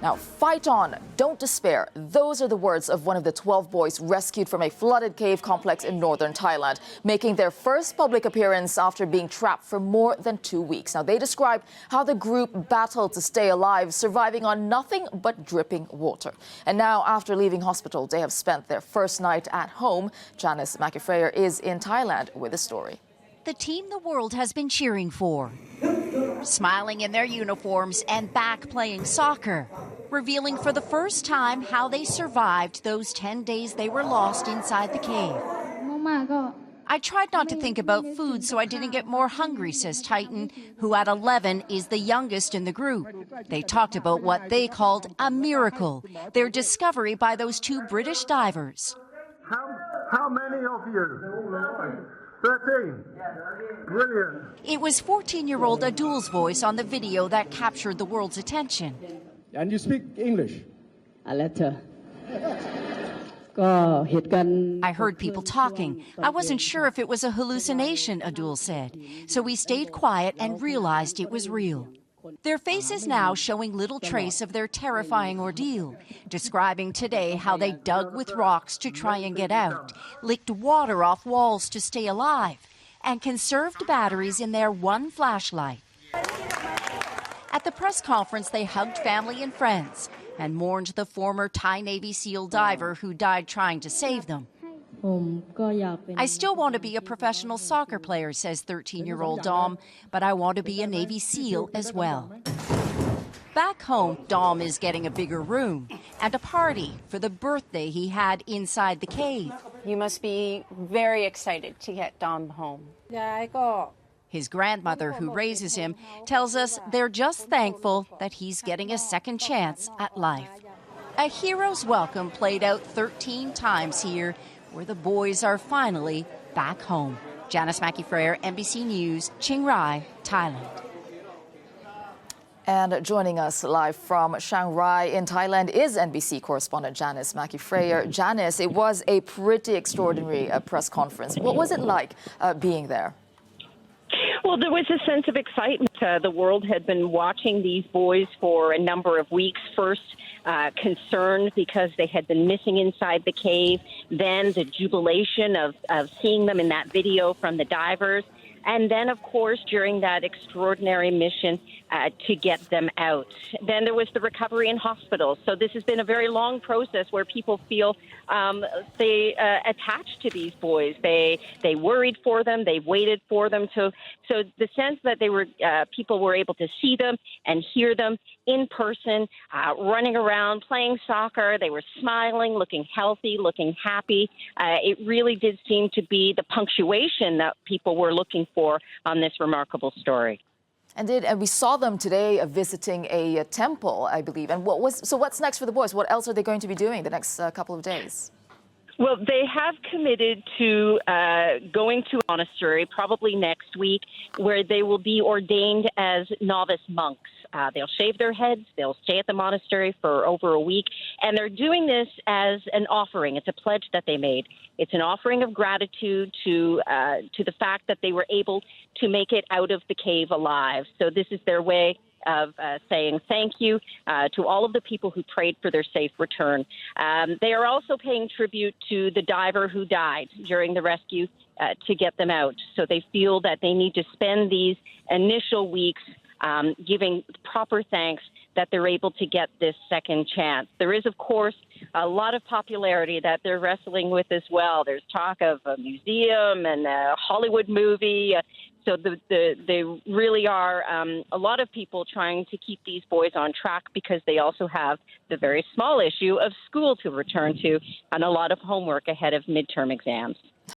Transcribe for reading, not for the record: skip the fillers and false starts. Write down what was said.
Now, fight on, don't despair. Those are the words of one of the 12 boys rescued from a flooded cave complex in northern Thailand, making their first public appearance after being trapped for more than 2 weeks. Now, they describe how the group battled to stay alive, surviving on nothing but dripping water. And now, after leaving hospital, they have spent their first night at home. Janice McIfreyer is in Thailand with the story. The team the world has been cheering for, smiling in their uniforms and back playing soccer, revealing for the first time how they survived those 10 days they were lost inside the cave. I tried not to think about food so I didn't get more hungry, says Titan, who at 11 is the youngest in the group. They talked about what they called a miracle, their discovery by those 2 British divers. How many of you? 13. Brilliant. It was 14-year-old Adul's voice on the video that captured the world's attention. And you speak English? I heard people talking. I wasn't sure if it was a hallucination, Adul said. So we stayed quiet and realized it was real. Their faces now showing little trace of their terrifying ordeal, describing today how they dug with rocks to try and get out, licked water off walls to stay alive, and conserved batteries in their one flashlight. At the press conference, they hugged family and friends and mourned the former Thai Navy SEAL diver who died trying to save them. I still want to be a professional soccer player, says 13-year-old Dom, but I want to be a Navy SEAL as well. Back home, Dom is getting a bigger room and a party for the birthday he had inside the cave. You must be very excited to get Dom home. His grandmother, who raises him, tells us they're just thankful that he's getting a second chance at life. A hero's welcome played out 13 times here, where the boys are finally back home. Janice McIfreyer, NBC News, Chiang Rai, Thailand. And joining us live from Chiang Rai in Thailand is NBC correspondent Janice McIfreyer. Janice, it was a pretty extraordinary press conference. What was it like being there? Well, there was a sense of excitement. The world had been watching these boys for a number of weeks. First, concerned because they had been missing inside the cave. Then the jubilation of seeing them in that video from the divers. And then, of course, during that extraordinary mission to get them out. Then there was the recovery in hospitals. So this has been a very long process where people feel they attached to these boys. They worried for them. They waited for them. So the sense that they were people were able to see them and hear them in person, running around, playing soccer. They were smiling, looking healthy, looking happy. It really did seem to be the punctuation that people were looking for on this remarkable story. And we saw them today visiting a temple, I believe. And what's next for the boys? What else are they going to be doing the next couple of days? Well, they have committed to going to a monastery probably next week, where they will be ordained as novice monks. They'll shave their heads. They'll stay at the monastery for over a week. And they're doing this as an offering. It's a pledge that they made. It's an offering of gratitude to the fact that they were able to make it out of the cave alive. So this is their way of saying thank you to all of the people who prayed for their safe return. They are also paying tribute to the diver who died during the rescue to get them out. So they feel that they need to spend these initial weeks giving proper thanks that they're able to get this second chance. There is, of course, a lot of popularity that they're wrestling with as well. There's talk of a museum and a Hollywood movie. So they really are a lot of people trying to keep these boys on track, because they also have the very small issue of school to return to and a lot of homework ahead of midterm exams.